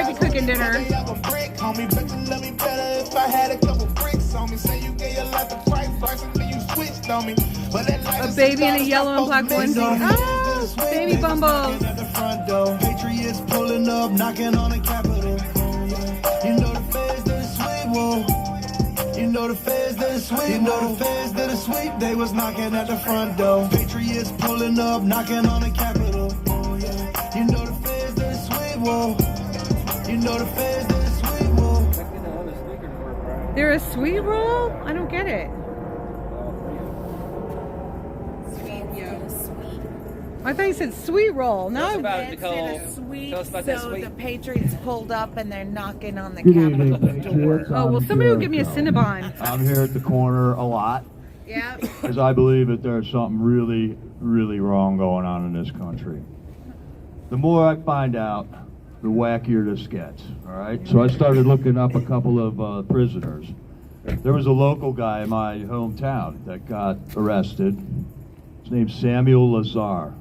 might be cooking dinner. A baby in a yellow and black onesie. Oh, baby Bumble. Patriots pulling up, knocking on the Capitol. You know the feds did a sweep, whoa. You know the feds did a sweep, you know the feds did a sweep. They was knocking at the front door. Patriots pulling up, knocking on the Capitol. You know the feds did a sweep, whoa. You know the feds did a sweep, whoa. They're a sweet roll? I don't get it. I thought you said sweet roll. No. Tell us about it, Nicole. Sweet, Tell us about so that sweet. the Patriots pulled up and they're knocking on the Good Capitol evening, door. Patriots. Oh, well, somebody will give me a Cinnabon. I'm here at the corner a lot Yeah. because I believe that there's something really, really wrong going on in this country. The more I find out, the wackier this gets, all right? So I started looking up a couple of prisoners. There was a local guy in my hometown that got arrested. His name's Samuel Lazar.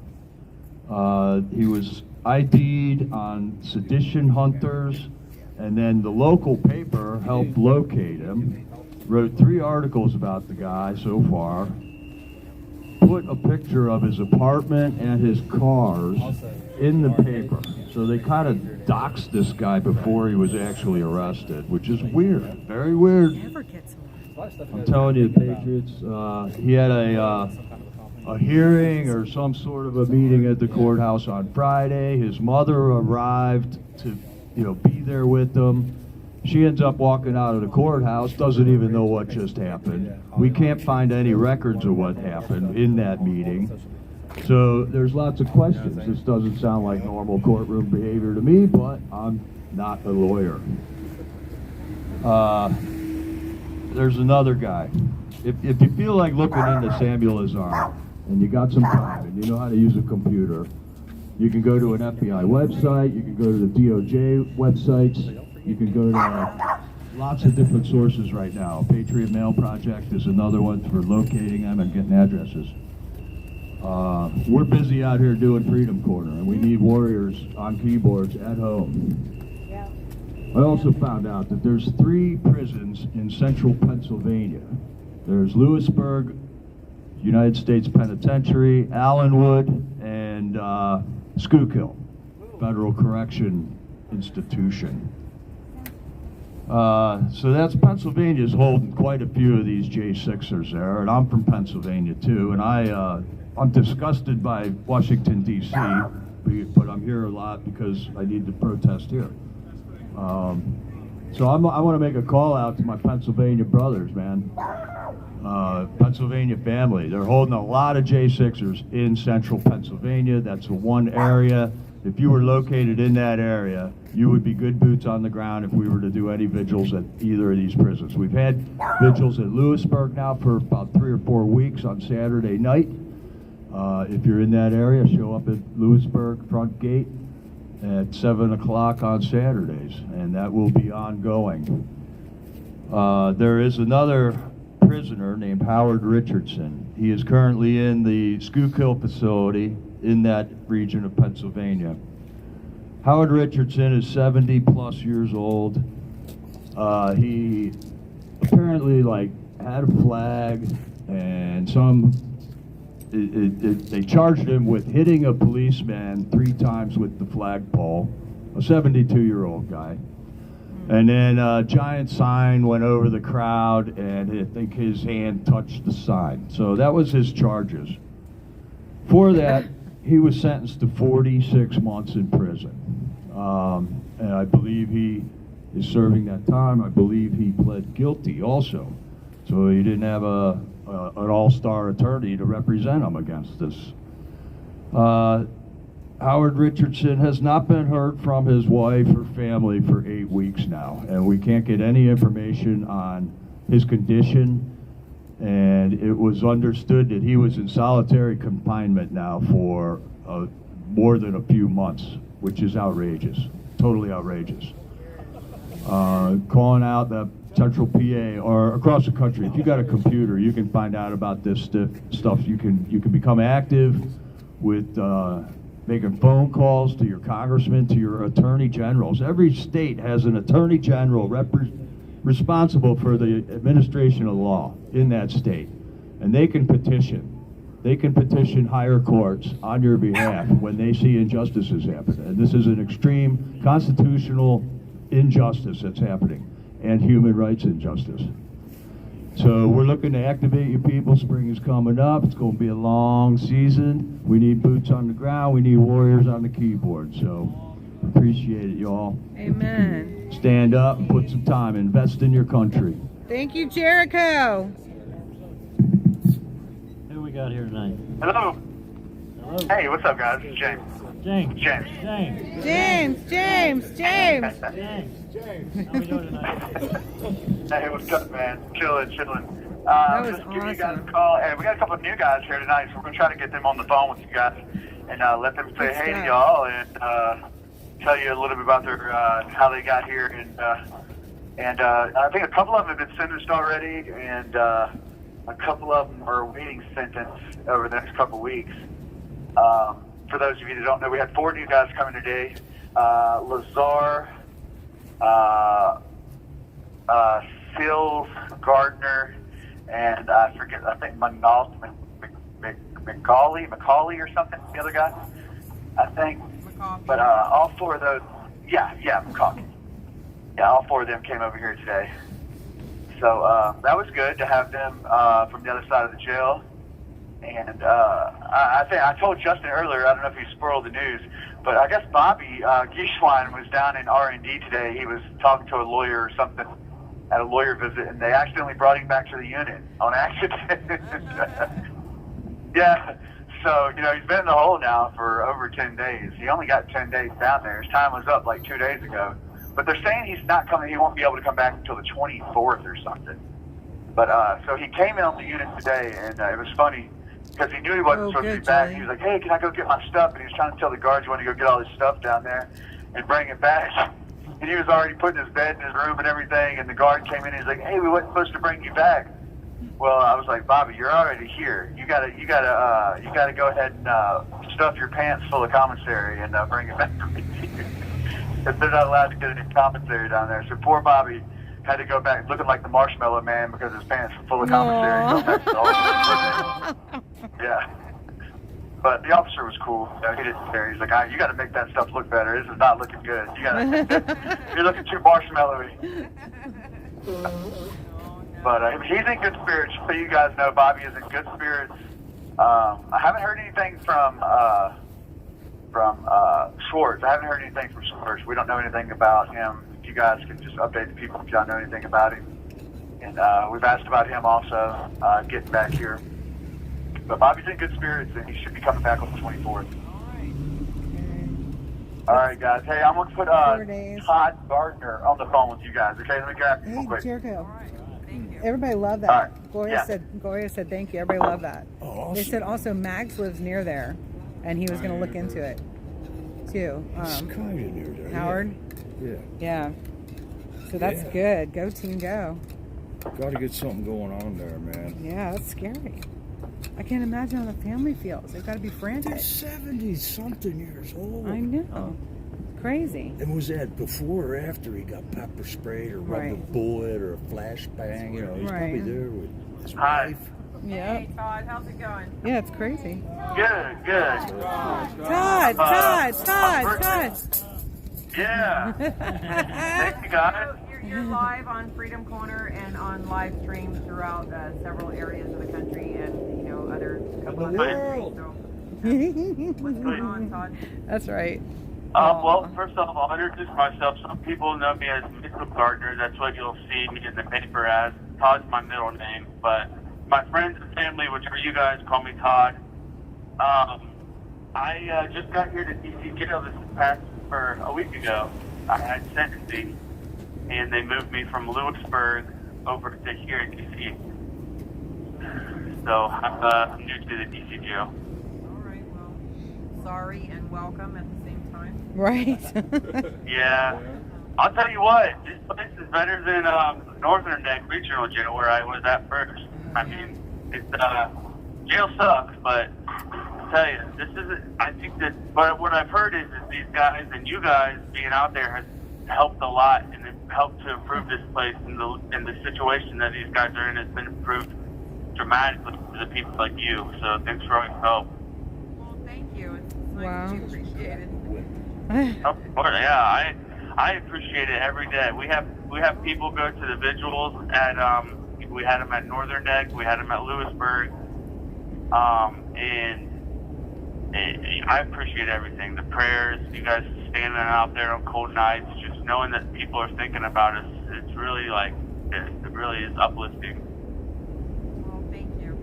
He was ID'd on sedition hunters, and then the local paper helped locate him, wrote 3 articles about the guy so far, put a picture of his apartment and his cars in the paper. So they kind of doxed this guy before he was actually arrested, which is weird, very weird. I'm telling you, Patriots, he had a hearing or some sort of a meeting at the courthouse on Friday. His mother arrived to, be there with him. She ends up walking out of the courthouse, doesn't even know what just happened. We can't find any records of what happened in that meeting. So there's lots of questions. This doesn't sound like normal courtroom behavior to me, but I'm not a lawyer. There's another guy. If you feel like looking into Samuel Lazar, and you got some time, and you know how to use a computer, you can go to an FBI website, you can go to the DOJ websites, you can go to lots of different sources right now. Patriot Mail Project is another one for locating them and getting addresses. We're busy out here doing Freedom Corner, and we need warriors on keyboards at home. Yeah. I also found out that there's 3 prisons in central Pennsylvania. There's Lewisburg, United States Penitentiary, Allenwood, and Schuylkill, Federal Correction Institution. So that's Pennsylvania's holding quite a few of these J6ers there, and I'm from Pennsylvania too, and I'm disgusted by Washington, D.C., but I'm here a lot because I need to protest here. So I want to make a call out to my Pennsylvania brothers, man. Pennsylvania family. They're holding a lot of J6ers in central Pennsylvania. That's the one area. If you were located in that area, you would be good boots on the ground if we were to do any vigils at either of these prisons. We've had vigils at Lewisburg now for about 3 or 4 weeks on Saturday night. If you're in that area, show up at Lewisburg front gate at 7 o'clock on Saturdays, and that will be ongoing. There is another prisoner named Howard Richardson. He is currently in the Schuylkill facility in that region of Pennsylvania. Howard Richardson is 70 plus years old. He apparently had a flag, and they charged him with hitting a policeman 3 times with the flagpole, a 72-year-old guy. And then a giant sign went over the crowd, and I think his hand touched the sign. So that was his charges. For that, he was sentenced to 46 months in prison. And I believe he is serving that time. I believe he pled guilty also. So he didn't have an all-star attorney to represent him against this. Howard Richardson has not been heard from his wife or family for 8 weeks now, and we can't get any information on his condition, and it was understood that he was in solitary confinement now for more than a few months, which is outrageous, totally outrageous. Calling out the Central PA or across the country, if you got a computer, you can find out about this stuff. You can become active with making phone calls to your congressman, to your attorney generals. Every state has an attorney general responsible for the administration of law in that state. And they can petition. They can petition higher courts on your behalf when they see injustices happen. And this is an extreme constitutional injustice that's happening, and human rights injustice. So we're looking to activate you people. Spring is coming up. It's going to be a long season. We need boots on the ground. We need warriors on the keyboard. So appreciate it, y'all. Amen. Stand up and put some time. Invest in your country. Thank you, Jericho. Who we got here tonight? Hello. Hello. Hey, what's up, guys? This is James. James. James. James. James. James. How we doing tonight? Hey, what's up, man? Chilling. That was Just giving you guys awesome. a call. Hey, we got a couple of new guys here tonight, so we're going to try to get them on the phone with you guys and let them say Good hey to stuff. y'all and tell you a little bit about their how they got here. And I think a couple of them have been sentenced already, and a couple of them are awaiting sentence over the next couple of weeks. For those of you that don't know, we had 4 new guys coming today. Lazar, Sills, Gardner, and I think McCauley or something, the other guy, I think. But all 4 of those, yeah, McCauley. Yeah, all 4 of them came over here today. So that was good to have them from the other side of the jail. And I think I told Justin earlier, I don't know if he spoiled the news, but I guess Bobby Gieshwein was down in R&D today. He was talking to a lawyer or something at a lawyer visit, and they accidentally brought him back to the unit on accident. Yeah, so, he's been in the hole now for over 10 days. He only got 10 days down there. His time was up like 2 days ago. But they're saying he's not coming, he won't be able to come back until the 24th or something. But, so he came in on the unit today, and it was funny, because he knew he wasn't supposed to be back. Joey. He was like, hey, can I go get my stuff? And he was trying to tell the guards he wanted to go get all his stuff down there and bring it back. And he was already putting his bed in his room and everything, and the guard came in and he's like, hey, we weren't supposed to bring you back. Well, I was like, Bobby, you're already here. You gotta go ahead and stuff your pants full of commissary and bring it back with you. Because they're not allowed to get any commissary down there. So poor Bobby had to go back looking like the Marshmallow Man because his pants were full of commissary. Go back to the office. Yeah. But the officer was cool. He didn't care. He's like, you got to make that stuff look better. This is not looking good. You're looking too marshmallowy. But he's in good spirits. So you guys know Bobby is in good spirits. I haven't heard anything from Schwartz. I haven't heard anything from Schwartz. We don't know anything about him. If you guys can just update the people if y'all know anything about him. And we've asked about him also getting back here. But Bobby's in good spirits, and he should be coming back on the 24th. All right, guys. Hey, I'm going to put 4 days. Todd Gardner on the phone with you guys. Okay, let me grab him real Hey, quick. Jericho. Everybody loved that. All right. Gloria said thank you. Everybody loved that. Oh, awesome. They said also Mags lives near there, and he was going to look into it too. It's kind of near there. Howard. Yeah. Yeah. So that's good. Go team, go. Got to get something going on there, man. Yeah, that's scary. I can't imagine how the family feels. They've got to be frantic. They're 70-something years old. I know. Crazy. And was that before or after he got pepper sprayed or rubber Right. bullet or a flashbang? You know, he's probably Right. there with his Hi. wife. Yeah. Hey Todd, how's it going? Yeah, it's crazy. Good. Todd. Yeah. Thank you, guys. You're live on Freedom Corner and on live streams throughout several areas of the country and other couple of countries. So what's going on, Todd? That's right. Well, first off, I'll introduce myself. Some people know me as Mitchell Gardner. That's what you'll see me in the paper as. Todd's my middle name, but my friends and family, which are you guys, call me Todd. I just got here to DC jail this past for a week ago. I had sentencing, and they moved me from Lewisburg over to here in DC. So I'm new to the DC jail. All right, well, sorry and welcome at the same time. Right. Yeah. I'll tell you what, this place is better than Northern Neck Regional Jail where I was at first. I mean, it's jail sucks, but tell you, this isn't. I think that, but what I've heard is these guys and you guys being out there has helped a lot, and it helped to improve this place, and the situation that these guys are in has been improved dramatically to the people like you. So thanks for all your help. Well, thank you. It's like Wow. you appreciate it. Of course, yeah, I appreciate it every day. We have people go to the vigils at we had them at Northern Neck, we had them at Lewisburg, and I appreciate everything. The prayers, you guys standing out there on cold nights, just knowing that people are thinking about us. It's really like it really is uplifting. Well, thank you.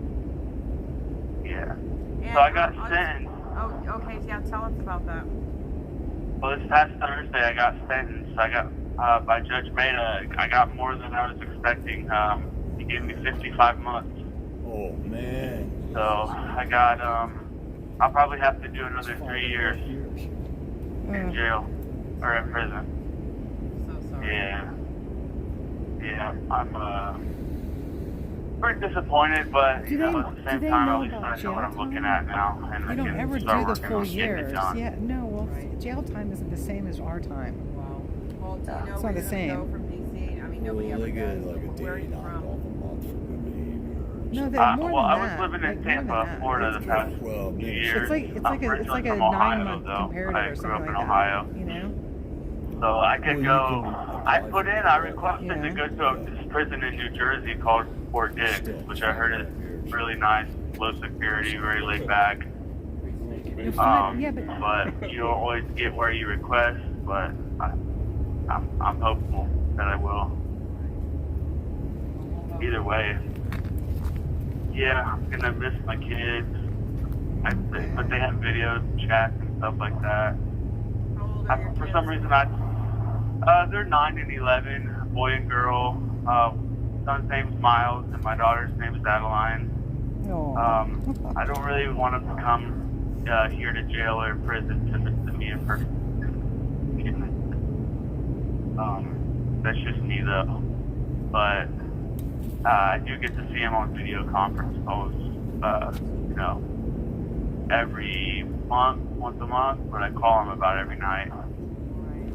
Yeah. And, So I got sentenced. Oh, okay. Yeah, tell us about that. Well, this past Thursday, I got sentenced. I got by Judge Maida. I got more than I was expecting. He gave me 55 months. Oh, man. So I got. I'll probably have to do another 3 years in jail or in prison. So sorry. Yeah. I'm pretty disappointed, but Do at the they same know time, at least about I know jail what I'm looking time? at now, and They I don't can ever start do the working full on getting it years. done. Yeah, no, well, Right. jail time isn't the same as our time. Wow. Well, do you know It's where not the you're same. gonna go from DC? I mean, nobody Well, ever they get does. like a Where are day you knocked from? off a month for good behavior. No, they're more Well, than I was that. living Like, in more than Tampa, that. Florida, the past Well, few maybe. years. It's like I'm it's like originally a from Ohio, 9-month though. comparative I or grew something up like in that. Ohio. You know? So I could Well, you go. can I apply put for in. it. I requested Yeah. to go to this prison in New Jersey called Fort Dix, which I heard is really nice, low security, very laid back. You'll find, yeah, but But you don't always get where you request. But I'm hopeful that I will. Either way, yeah, I'm gonna miss my kids. But they have video chats and stuff like that. How old are your For kids? some reason, they're 9 and 11, boy and girl. Son's name's Miles, and my daughter's name is Adeline. I don't really want them to come here to jail or prison to visit me in person. That's just me, though. But I do get to see him on video conference calls, every month, once a month, but I call him about every night. Right.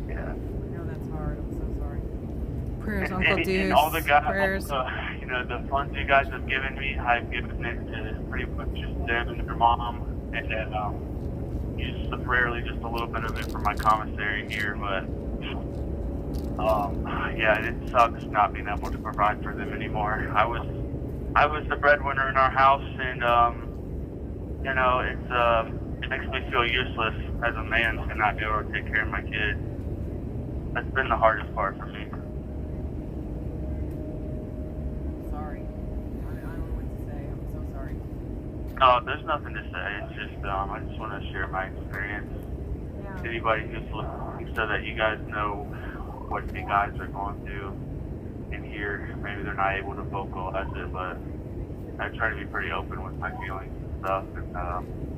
Yeah. I know that's hard. I'm so sorry. Prayers, Uncle And Deuce. all the guys, Prayers. the funds you guys have given me, I've given it to pretty much just them and their mom, and then just rarely just a little bit of it for my commissary here, but yeah, it sucks not being able to provide for them anymore. I was the breadwinner in our house, and it makes me feel useless as a man to not be able to take care of my kids. That's been the hardest part for me. Sorry. I don't know what to say. I'm so sorry. No, there's nothing to say. It's just I just want to share my experience. Yeah. To anybody who's listening, so that you guys know what you guys are going through in here. Maybe they're not able to vocalize it, but I try to be pretty open with my feelings and stuff. And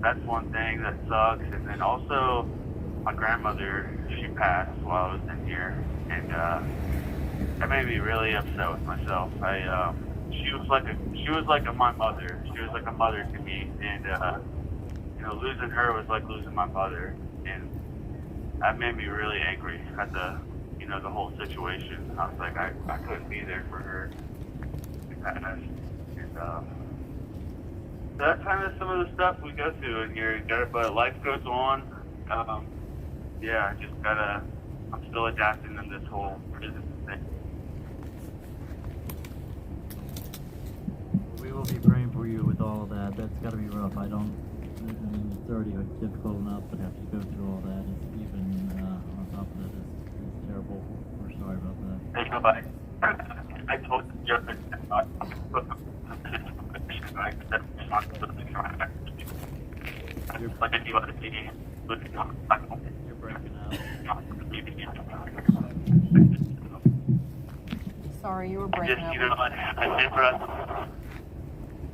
that's one thing that sucks. And then also, my grandmother, she passed while I was in here, and that made me really upset with myself. She was like my mother. She was like a mother to me, and losing her was like losing my mother, and that made me really angry at the whole situation. I was like, I couldn't be there for her. And that's kind of some of the stuff we go through in here. But life goes on. Yeah, I'm still adapting to this whole prison thing. We will be praying for you with all of that. That's got to be rough. I mean, it's already difficult enough, but have to go through all that. It's even on top of that, it's terrible. We're sorry about that. Hey, nobody. I told the judge that You're breaking up. Sorry, you were breaking Just, up.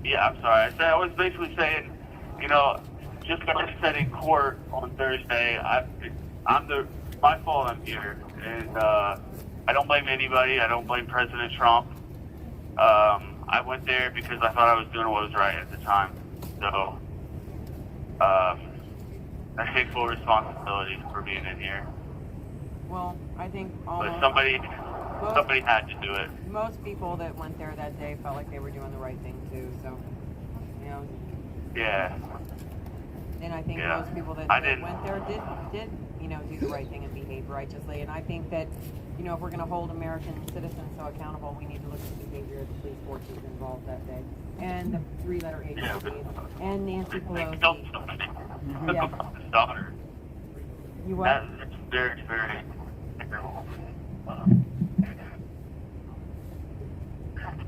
yeah, I'm sorry. I was basically saying, just like I said in court on Thursday, my fault I'm here, and I don't blame anybody. I don't blame President Trump. I went there because I thought I was doing what was right at the time, So, I take full responsibility for being in here. Well, I think But somebody had to do it. most people that went there that day felt like they were doing the right thing too. So, you know. Yeah. And I think most people that went there did do the right thing and behave righteously. And I think that, if we're going to hold American citizens so accountable, we need to look at the behavior of the police forces involved that day, and the three-letter agencies, and Nancy Pelosi. Yeah. His daughter. You what? That's very, very terrible.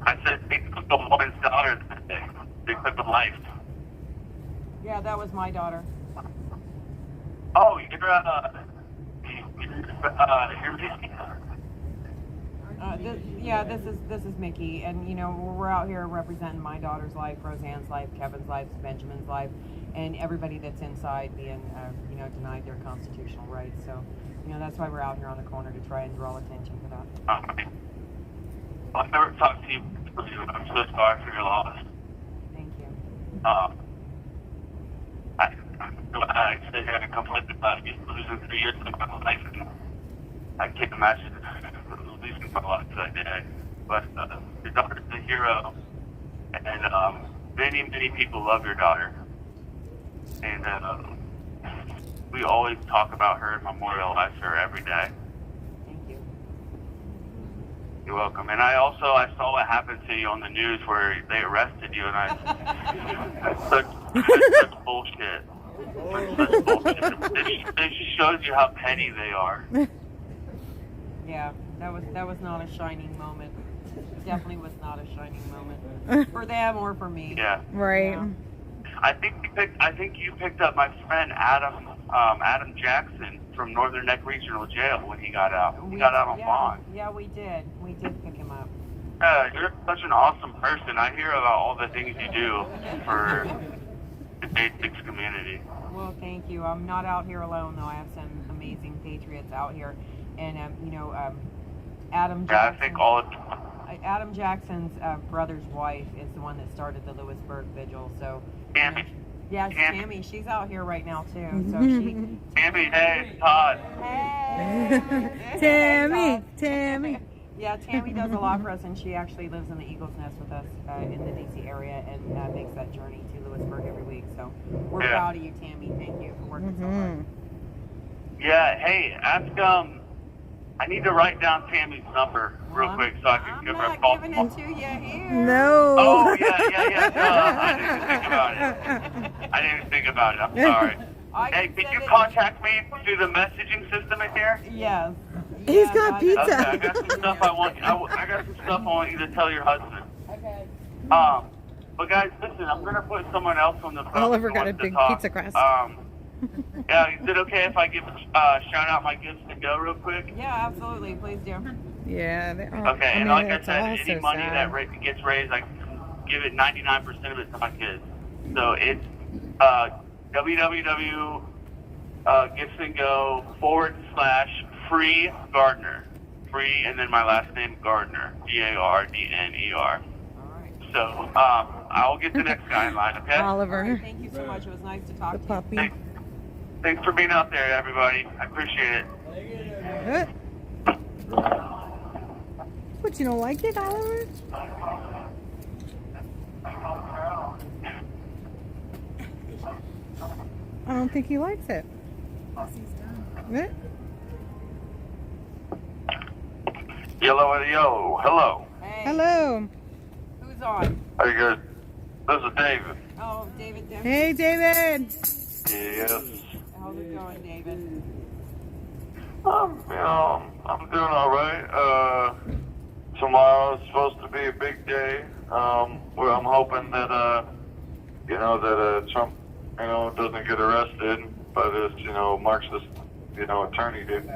I said they took the woman's daughter that day. They took the life. Yeah, that was my daughter. Oh, you're This is Mickey, and we're out here representing my daughter's life, Roseanne's life, Kevin's life, Benjamin's life, and everybody that's inside being denied their constitutional rights. So that's why we're out here on the corner, to try and draw attention to that. I've never talked to you. I'm so sorry for your loss. Thank you. I sit here and complain about losing 3 years of my life, and I can't imagine losing my life that day. But your daughter's a hero, and many, many people love your daughter. And we always talk about her and memorialize her every day. Thank you. You're welcome. And I saw what happened to you on the news where they arrested you, and that's such bullshit. That's bullshit. It just shows you how petty they are. Yeah, that was not a shining moment. It definitely was not a shining moment for them or for me. Yeah. Right. Yeah. I think you picked up my friend Adam Jackson from Northern Neck Regional Jail when he got out. He got out on bond. Yeah, we did. We did pick him up. You're such an awesome person. I hear about all the things you do for the Day-6 community. Well, thank you. I'm not out here alone, though. I have some amazing patriots out here. And, Adam Jackson. Yeah, I think all of Adam Jackson's brother's wife is the one that started the Lewisburg Vigil. So, Tammy. Yes, Tammy. She's out here right now, too. So she. Tammy, hey, Todd. Hey. Tammy. Yeah, Tammy does a lot for us, and she actually lives in the Eagle's Nest with us in the D.C. area, and makes that journey to Lewisburg every week. So we're proud of you, Tammy. Thank you for working so hard. Yeah, hey, ask I need to write down Tammy's number real quick so I can give her a call. I'm not giving it to you here. No. Oh, yeah. I didn't even think about it. I'm sorry. Hey, can you contact me through the messaging system in here? Yes. He's got pizza. Okay, I got some stuff I want you to tell your husband. Okay. But guys, listen, I'm gonna put someone else on the phone. Oliver got a big pizza crust. Yeah, is it okay if I give shout out my gifts to go real quick? Yeah, absolutely. Please do. Yeah. They are. Okay, and like I said, it's any also money sad. that gets raised, I give it 99% of it to my kids. So it's www.giftsandgo /free Gardner. Free, and then my last name, Gardner. Gardner. All right. So I'll get the next guy in line, okay? Oliver. All right, thank you so much. It was nice to talk The to you. puppy. Thanks for being out there, everybody. I appreciate it. What, you don't like it, Oliver? I don't think he likes it. What? Yellow and yo, hello. Hey, Hello. who's on? How you guys? This is David. Oh, David. Hey, David. Yes. How's it going, David? I'm doing all right. Tomorrow's supposed to be a big day. Where I'm hoping that Trump, doesn't get arrested by this, Marxist, attorney dude.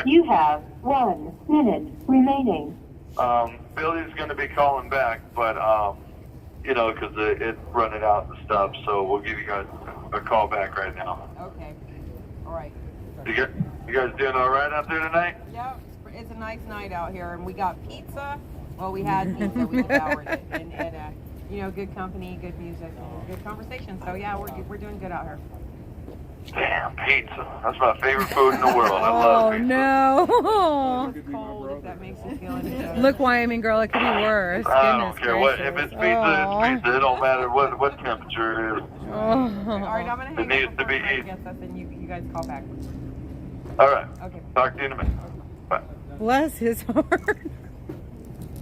You have 1 minute remaining. Billy's going to be calling back, but because it's running out and stuff, so we'll give you guys a call back right now. Okay. All right. You guys doing all right out there tonight? Yeah, it's a nice night out here, and we got pizza. Well, we had pizza. We devoured it, and you know, good company, good music, and good conversation. So yeah, we're doing good out here. Damn, pizza. That's my favorite food in the world. I love Oh pizza. no! It's cold, if that makes you feel any better. Look, Wyoming girl, it could be worse. I don't Goodness care what. If gracious. it's pizza, it's pizza. It don't matter what temperature it is. Oh. All right, I'm gonna hang It needs up to be before Greg eaten. gets us, and you guys call back. All right. Okay. Talk to you in a minute. Bye. Bless his heart.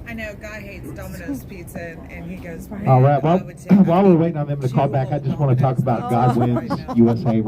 I know, Guy hates Domino's pizza, and he goes, All right. I Well, would say- while we're waiting on them to call back, I just want to talk about God Wins USA.